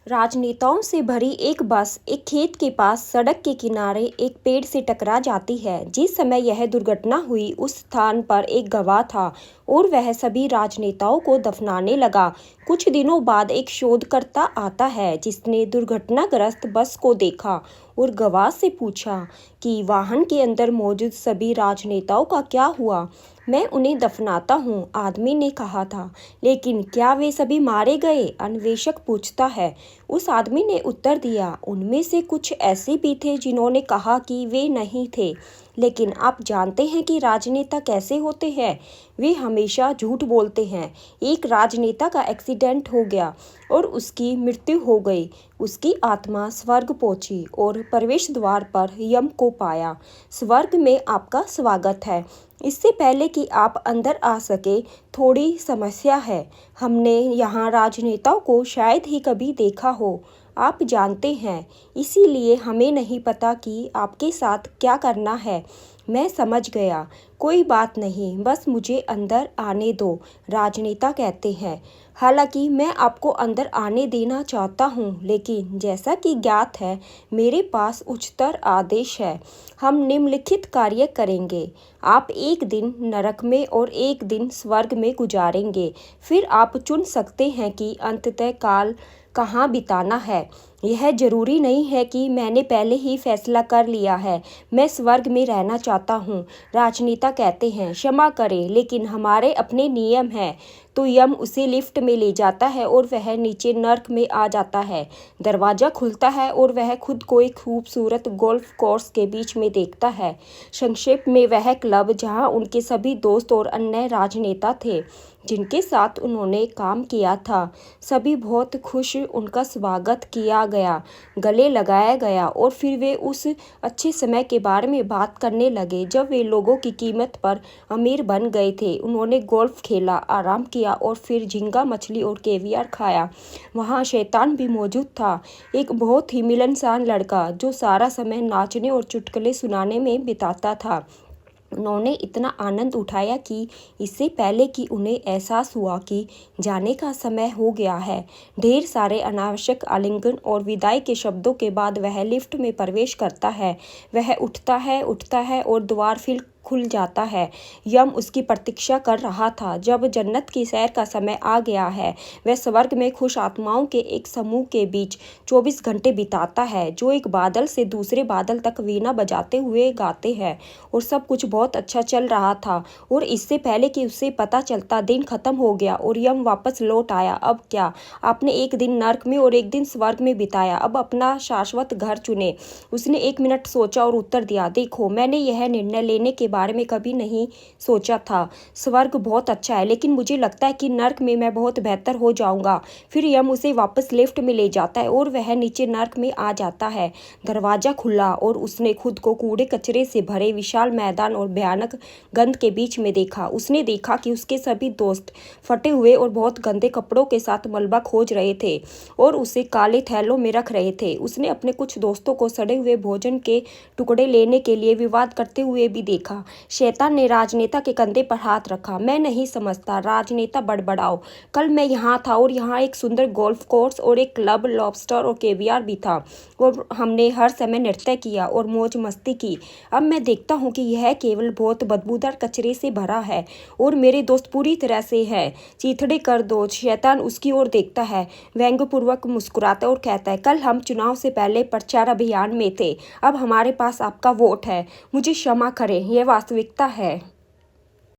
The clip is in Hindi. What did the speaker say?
राजनेताओं से भरी एक बस एक खेत के पास सड़क के किनारे एक पेड़ से टकरा जाती है। जिस समय यह दुर्घटना हुई उस स्थान पर एक गवाह था और वह सभी राजनेताओं को दफनाने लगा। कुछ दिनों बाद एक शोधकर्ता आता है जिसने दुर्घटनाग्रस्त बस को देखा और गवाह से पूछा कि वाहन के अंदर मौजूद सभी राजनेताओं का क्या हुआ। मैं उन्हें दफनाता हूँ, आदमी ने कहा था, लेकिन क्या वे सभी मारे गए? अन्वेषक पूछता है। उस आदमी ने उत्तर दिया, उनमें से कुछ ऐसे भी थे जिन्होंने कहा कि वे नहीं थे। लेकिन आप जानते हैं कि राजनेता कैसे होते हैं? वे हमेशा झूठ बोलते हैं। एक राजनेता का एक्सीडेंट हो गया और उसकी मृत्यु हो गई। उसकी आत्मा स्वर्ग पहुंची और प्रवेश द्वार पर यम को पाया। स्वर्ग में आपका स्वागत है। इससे पहले कि आप अंदर आ सके, थोड़ी समस्या है। हमने यहाँ राजनेताओं को शायद ही कभी देखा हो, आप जानते हैं, इसीलिए हमें नहीं पता कि आपके साथ क्या करना है। मैं समझ गया, कोई बात नहीं, बस मुझे अंदर आने दो, राजनेता कहते हैं। हालांकि मैं आपको अंदर आने देना चाहता हूं, लेकिन जैसा कि ज्ञात है, मेरे पास उच्चतर आदेश है। हम निम्नलिखित कार्य करेंगे। आप एक दिन नरक में और एक दिन स्वर्ग में गुजारेंगे। फिर आप चुन सकते हैं कि अंततः काल कहाँ बिताना है। यह जरूरी नहीं है कि मैंने पहले ही फैसला कर लिया है। मैं स्वर्ग में रहना चाहता हूँ, राजनेता कहते हैं। क्षमा करें, लेकिन हमारे अपने नियम हैं। तो यम उसे लिफ्ट में ले जाता है और वह नीचे नर्क में आ जाता है। दरवाज़ा खुलता है और वह खुद को एक खूबसूरत गोल्फ कोर्स के बीच में देखता है। संक्षेप में वह क्लब जहाँ उनके सभी दोस्त और अन्य राजनेता थे जिनके साथ उन्होंने काम किया था, सभी बहुत खुश, उनका स्वागत किया गया, गले लगाया गया और फिर वे उस अच्छे समय के बारे में बात करने लगे जब वे लोगों की कीमत पर अमीर बन गए थे। उन्होंने गोल्फ खेला, आराम किया और फिर झींगा मछली और कैवियर खाया। वहाँ शैतान भी मौजूद था, एक बहुत ही मिलनसार लड़का जो सारा समय नाचने और चुटकुले सुनाने में बिताता था। उन्होंने इतना आनंद उठाया कि इससे पहले कि उन्हें एहसास हुआ कि जाने का समय हो गया है, ढेर सारे अनावश्यक आलिंगन और विदाई के शब्दों के बाद वह लिफ्ट में प्रवेश करता है। वह उठता है और द्वार फिर खुल जाता है। यम उसकी प्रतीक्षा कर रहा था। जब जन्नत की सैर का समय आ गया है, वह स्वर्ग में खुश आत्माओं के एक समूह के बीच 24 घंटे बिताता है जो एक बादल से दूसरे बादल तक वीणा बजाते हुए गाते हैं। और सब कुछ बहुत अच्छा चल रहा था और इससे पहले कि उसे पता चलता दिन खत्म हो गया और यम वापस लौट आया। अब क्या? आपने एक दिन नर्क में और एक दिन स्वर्ग में बिताया, अब अपना शाश्वत घर चुने। उसने 1 मिनट सोचा और उत्तर दिया, देखो, मैंने यह निर्णय लेने के बारे में कभी नहीं सोचा था। स्वर्ग बहुत अच्छा है, लेकिन मुझे लगता है कि नर्क में मैं बहुत बेहतर हो जाऊंगा। फिर यम उसे वापस लिफ्ट में ले जाता है और वह नीचे नर्क में आ जाता है। दरवाजा खुला और उसने खुद को कूड़े कचरे से भरे विशाल मैदान और भयानक गंध के बीच में देखा। उसने देखा कि उसके सभी दोस्त फटे हुए और बहुत गंदे कपड़ों के साथ मलबा खोज रहे थे और उसे काले थैलों में रख रहे थे। उसने अपने कुछ दोस्तों को सड़े हुए भोजन के टुकड़े लेने के लिए विवाद करते हुए भी देखा। शैतान ने राजनेता के कंधे पर हाथ रखा। मैं नहीं समझता, राजनेता बड़बड़ाओ। कल मैं यहाँ था और यहाँ एक सुंदर गोल्फ कोर्स और एक क्लब, लॉबस्टर और कैवियर भी था और हमने हर समय नृत्य किया और मौज मस्ती की। अब मैं देखता हूँ कि यह केवल बहुत बदबूदार कचरे से भरा है और मेरे दोस्त पूरी तरह से है चीथड़े कर दो। शैतान उसकी ओर देखता है, व्यंग्यपूर्वक मुस्कुराता और कहता है, कल हम चुनाव से पहले प्रचार अभियान में थे, अब हमारे पास आपका वोट है। मुझे क्षमा करें, यह वास्तविकता है।